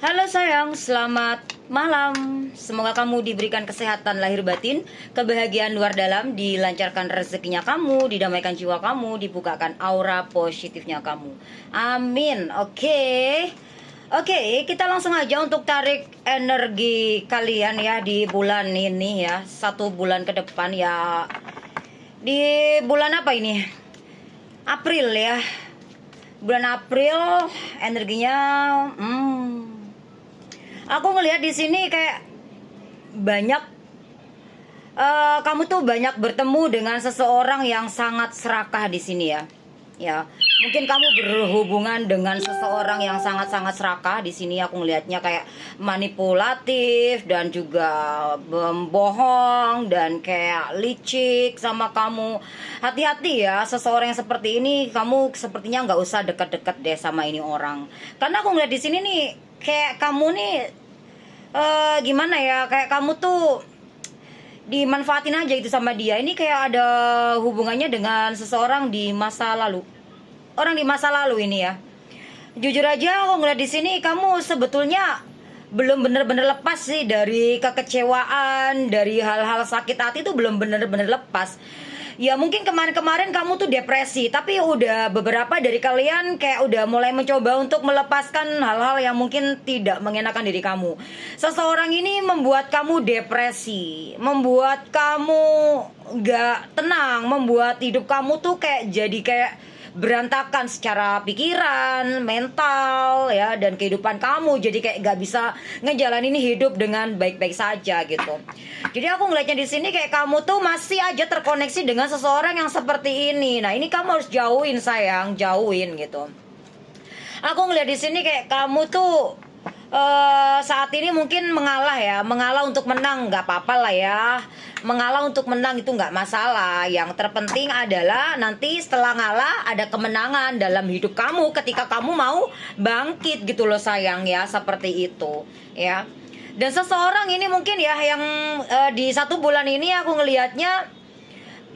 Halo sayang, selamat malam. Semoga kamu diberikan kesehatan lahir batin, kebahagiaan luar dalam, dilancarkan rezekinya kamu, didamaikan jiwa kamu, dibukakan aura positifnya kamu. Amin. Oke, kita langsung aja untuk tarik energi kalian ya di bulan ini ya. 1 bulan ke depan ya. Di bulan apa ini? April ya. Bulan April energinya aku ngelihat di sini kayak banyak kamu tuh banyak bertemu dengan seseorang yang sangat serakah di sini ya. Ya, mungkin kamu berhubungan dengan seseorang yang sangat-sangat serakah di sini. Aku ngelihatnya kayak manipulatif dan juga membohong dan kayak licik sama kamu. Hati-hati ya, seseorang yang seperti ini kamu sepertinya nggak usah deket-deket deh sama ini orang. Karena aku ngeliat di sini nih kayak kamu nih gimana ya, kayak kamu tuh dimanfaatin aja itu sama dia. Ini kayak ada hubungannya dengan seseorang di masa lalu. Orang di masa lalu ini ya. Jujur aja aku ngeliat di sini kamu sebetulnya belum bener-bener lepas sih dari kekecewaan, dari hal-hal sakit hati itu belum bener-bener lepas. Ya mungkin kemarin-kemarin kamu tuh depresi, tapi udah beberapa dari kalian kayak udah mulai mencoba untuk melepaskan hal-hal yang mungkin tidak mengenakan diri kamu. Seseorang ini membuat kamu depresi, membuat kamu gak tenang, membuat hidup kamu tuh kayak jadi kayak berantakan secara pikiran, mental ya, dan kehidupan kamu jadi kayak gak bisa ngejalanin hidup dengan baik-baik saja gitu. Jadi aku ngeliatnya di sini kayak kamu tuh masih aja terkoneksi dengan seseorang yang seperti ini. Nah ini kamu harus jauhin sayang, jauhin gitu. Aku ngeliat di sini kayak kamu tuh saat ini mungkin mengalah untuk menang nggak apa-apa lah ya. Mengalah untuk menang itu nggak masalah. Yang terpenting adalah nanti setelah ngalah ada kemenangan dalam hidup kamu ketika kamu mau bangkit gitu loh sayang ya, seperti itu ya. Dan seseorang ini mungkin ya yang di 1 bulan ini aku ngelihatnya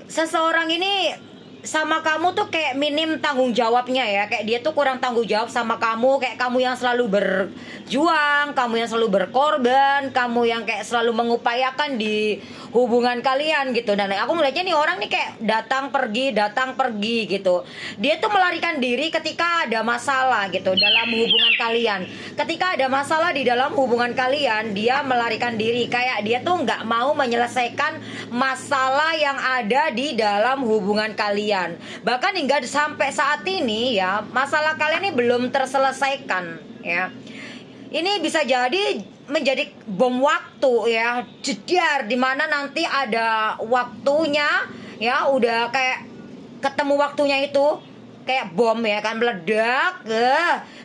seseorang ini sama kamu tuh kayak minim tanggung jawabnya ya. Kayak dia tuh kurang tanggung jawab sama kamu. Kayak kamu yang selalu berjuang, kamu yang selalu berkorban, kamu yang kayak selalu mengupayakan di hubungan kalian gitu. Dan aku ngeliatnya nih orang nih kayak datang pergi gitu. Dia tuh melarikan diri ketika ada masalah gitu dalam hubungan kalian. Ketika ada masalah di dalam hubungan kalian, dia melarikan diri. Kayak dia tuh nggak mau menyelesaikan masalah yang ada di dalam hubungan kalian. Bahkan hingga sampai saat ini ya, masalah kalian ini belum terselesaikan ya. Ini bisa jadi menjadi bom waktu ya, jedar, dimana nanti ada waktunya ya, udah kayak ketemu waktunya itu kayak bom ya kan, meledak.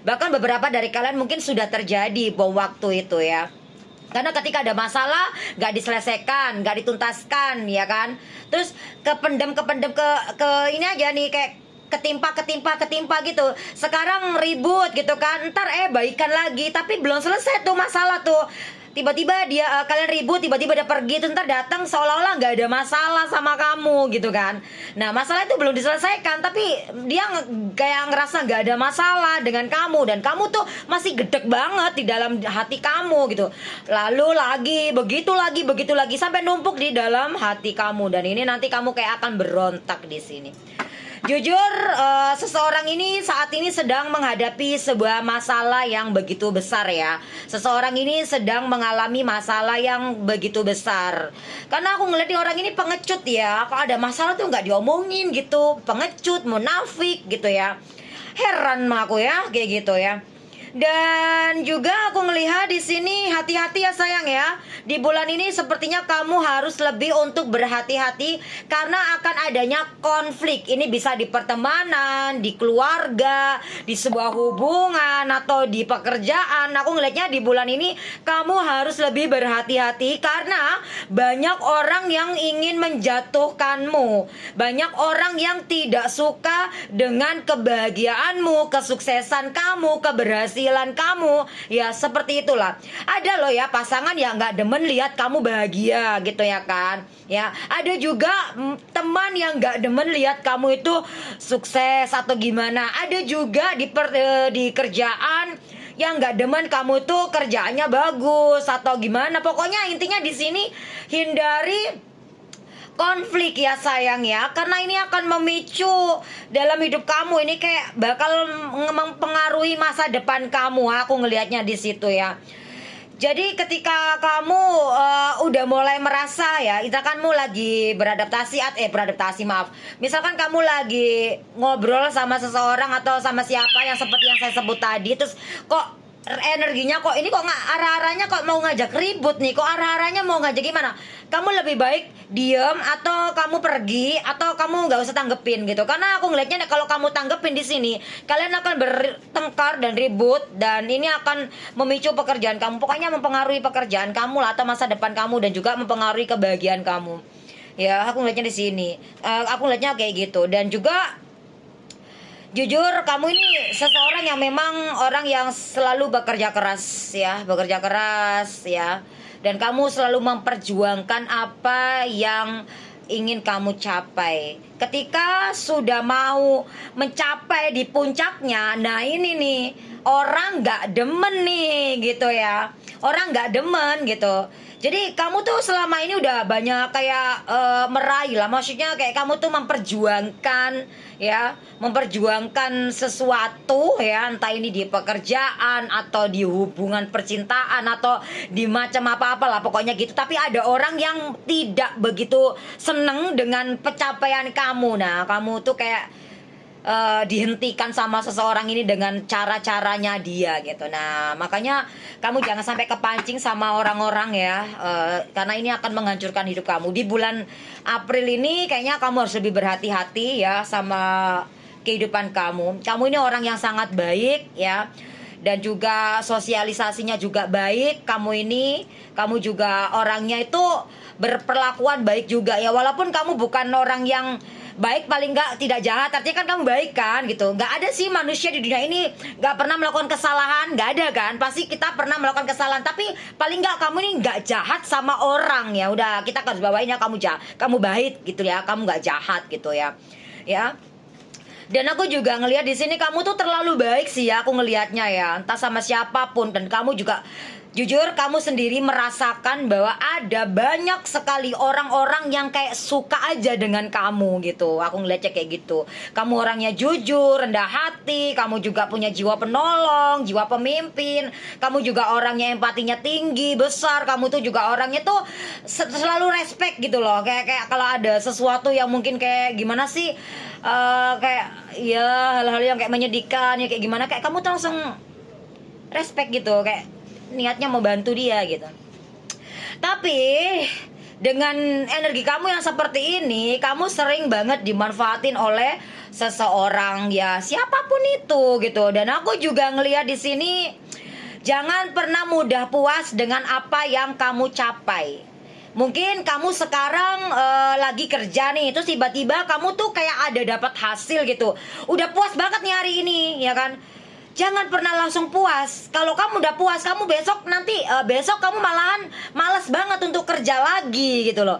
Bahkan beberapa dari kalian mungkin sudah terjadi bom waktu itu ya. Karena ketika ada masalah gak diselesaikan, gak dituntaskan ya kan. Terus kependem ke ini aja nih, kayak ketimpa gitu. Sekarang ribut gitu kan, ntar baikan lagi, tapi belum selesai tuh masalah tuh. Tiba-tiba dia kalian ribut, tiba-tiba dia pergi, tuh ntar datang seolah-olah nggak ada masalah sama kamu gitu kan. Nah masalah itu belum diselesaikan, tapi dia kayak ngerasa nggak ada masalah dengan kamu, dan kamu tuh masih gedek banget di dalam hati kamu gitu. Lalu lagi begitu lagi sampai numpuk di dalam hati kamu, dan ini nanti kamu kayak akan berontak di sini. Jujur, seseorang ini saat ini sedang menghadapi sebuah masalah yang begitu besar ya. Seseorang ini sedang mengalami masalah yang begitu besar. Karena aku ngeliat orang ini pengecut ya. Kalau ada masalah tuh nggak diomongin gitu. Pengecut, munafik gitu ya. Heran sama aku ya, kayak gitu ya. Dan juga aku melihat di sini hati-hati ya sayang ya. Di bulan ini sepertinya kamu harus lebih untuk berhati-hati karena akan adanya konflik. Ini bisa di pertemanan, di keluarga, di sebuah hubungan, atau di pekerjaan. Aku ngelihatnya di bulan ini kamu harus lebih berhati-hati karena banyak orang yang ingin menjatuhkanmu. Banyak orang yang tidak suka dengan kebahagiaanmu, kesuksesan kamu, keberhasilan kamu ya, seperti itulah. Ada loh ya pasangan yang nggak demen lihat kamu bahagia gitu ya kan ya. Ada juga teman yang nggak demen lihat kamu itu sukses atau gimana. Ada juga di kerjaan yang nggak demen kamu tuh kerjaannya bagus atau gimana. Pokoknya intinya di sini hindari konflik ya sayang ya, karena ini akan memicu dalam hidup kamu, ini kayak bakal mempengaruhi masa depan kamu. Aku ngelihatnya di situ ya. Jadi ketika kamu udah mulai merasa ya, misalkan kamu lagi beradaptasi maaf. Misalkan kamu lagi ngobrol sama seseorang atau sama siapa yang seperti yang saya sebut tadi, terus kok energinya kok ini kok nggak arah-arahnya kok mau ngajak ribut nih, kok arah-arahnya mau ngajak gimana? Kamu lebih baik diem atau kamu pergi atau kamu nggak usah tanggepin gitu. Karena aku ngelihatnya kalau kamu tanggepin di sini, kalian akan bertengkar dan ribut dan ini akan memicu pekerjaan kamu. Pokoknya mempengaruhi pekerjaan kamu lah atau masa depan kamu dan juga mempengaruhi kebahagiaan kamu. Ya, aku ngelihatnya di sini. Aku ngelihatnya kayak gitu dan juga jujur kamu ini seseorang yang memang orang yang selalu bekerja keras ya, dan kamu selalu memperjuangkan apa yang ingin kamu capai. Ketika sudah mau mencapai di puncaknya, nah ini nih orang nggak demen nih gitu ya, orang nggak demen gitu. Jadi kamu tuh selama ini udah banyak kayak meraih lah, maksudnya kayak kamu tuh memperjuangkan sesuatu ya, entah ini di pekerjaan atau di hubungan percintaan atau di macam apa-apa lah pokoknya gitu. Tapi ada orang yang tidak begitu seneng dengan pencapaian kamu. Nah kamu tuh kayak dihentikan sama seseorang ini dengan cara-caranya dia gitu. Nah makanya kamu jangan sampai kepancing sama orang-orang ya, karena ini akan menghancurkan hidup kamu. Di bulan April ini kayaknya kamu harus lebih berhati-hati ya sama kehidupan kamu. Kamu ini orang yang sangat baik ya, dan juga sosialisasinya juga baik. Kamu juga orangnya itu berperlakuan baik juga ya, walaupun kamu bukan orang yang baik, paling nggak tidak jahat, artinya kan kamu baik kan gitu. Nggak ada sih manusia di dunia ini nggak pernah melakukan kesalahan, nggak ada kan, pasti kita pernah melakukan kesalahan, tapi paling nggak kamu ini nggak jahat sama orang ya. Udah, kita harus bawain ya, kamu baik gitu ya, kamu nggak jahat gitu ya. Dan aku juga ngelihat di sini kamu tuh terlalu baik sih ya, aku ngelihatnya ya, entah sama siapapun. Dan kamu juga jujur kamu sendiri merasakan bahwa ada banyak sekali orang-orang yang kayak suka aja dengan kamu gitu. Aku ngeliatnya kayak gitu. Kamu orangnya jujur, rendah hati, kamu juga punya jiwa penolong, jiwa pemimpin. Kamu juga orangnya empatinya tinggi, besar. Kamu tuh juga orangnya tuh selalu respect gitu loh. Kayak kalau ada sesuatu yang mungkin kayak gimana sih, kayak ya hal-hal yang kayak menyedihkan ya kayak gimana, kayak kamu tuh langsung respect gitu, kayak niatnya mau bantu dia gitu. Tapi dengan energi kamu yang seperti ini, kamu sering banget dimanfaatin oleh seseorang ya, siapapun itu gitu. Dan aku juga ngelihat di sini, jangan pernah mudah puas dengan apa yang kamu capai. Mungkin kamu sekarang lagi kerja nih, terus tiba-tiba kamu tuh kayak ada dapat hasil gitu, udah puas banget nih hari ini ya kan. Jangan pernah langsung puas. Kalau kamu udah puas, kamu besok kamu malahan malas banget untuk kerja lagi gitu loh.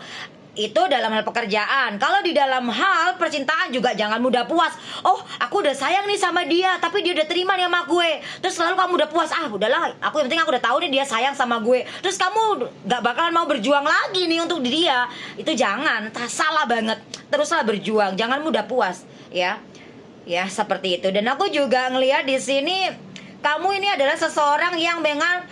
Itu dalam hal pekerjaan. Kalau di dalam hal percintaan juga jangan mudah puas. Oh, aku udah sayang nih sama dia, tapi dia udah terima nih sama gue. Terus selalu kamu udah puas, udahlah, yang penting aku udah tahu nih dia sayang sama gue. Terus kamu gak bakalan mau berjuang lagi nih untuk dia. Itu jangan, salah banget. Teruslah berjuang, jangan mudah puas ya. Ya seperti itu. Dan aku juga ngelihat di sini kamu ini adalah seseorang yang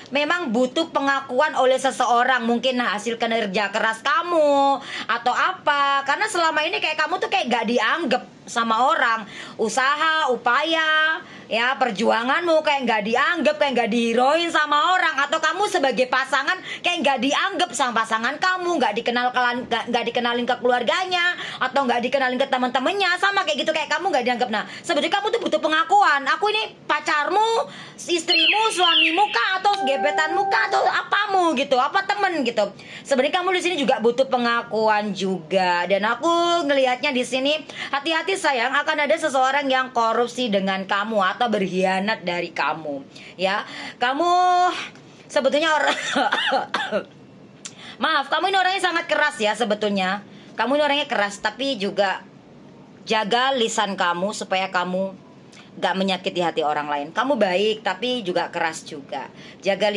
memang butuh pengakuan oleh seseorang. Mungkin hasil kinerja keras kamu atau apa. Karena selama ini kayak kamu tuh kayak gak dianggap sama orang. Usaha, upaya, ya perjuanganmu kayak gak dianggap, kayak gak diheroin sama orang. Atau kamu sebagai pasangan kayak gak dianggap sama pasangan kamu, gak dikenalin ke keluarganya, atau gak dikenalin ke teman-temannya. Sama kayak gitu, kayak kamu gak dianggap. Nah sebenarnya kamu tuh butuh pengakuan. Aku ini pacarmu, istrimu, suamimu kah, atau gebetanmu kah, atau apamu gitu, apa temen gitu. Sebenarnya kamu di sini juga butuh pengakuan juga. Dan aku ngelihatnya di sini, hati-hati sayang, akan ada seseorang yang korupsi dengan kamu atau berkhianat dari kamu ya. Kamu sebetulnya maaf, kamu ini orangnya sangat keras ya sebetulnya. Kamu ini orangnya keras, tapi juga jaga lisan kamu supaya kamu gak menyakiti hati orang lain. Kamu baik tapi juga keras juga. Jaga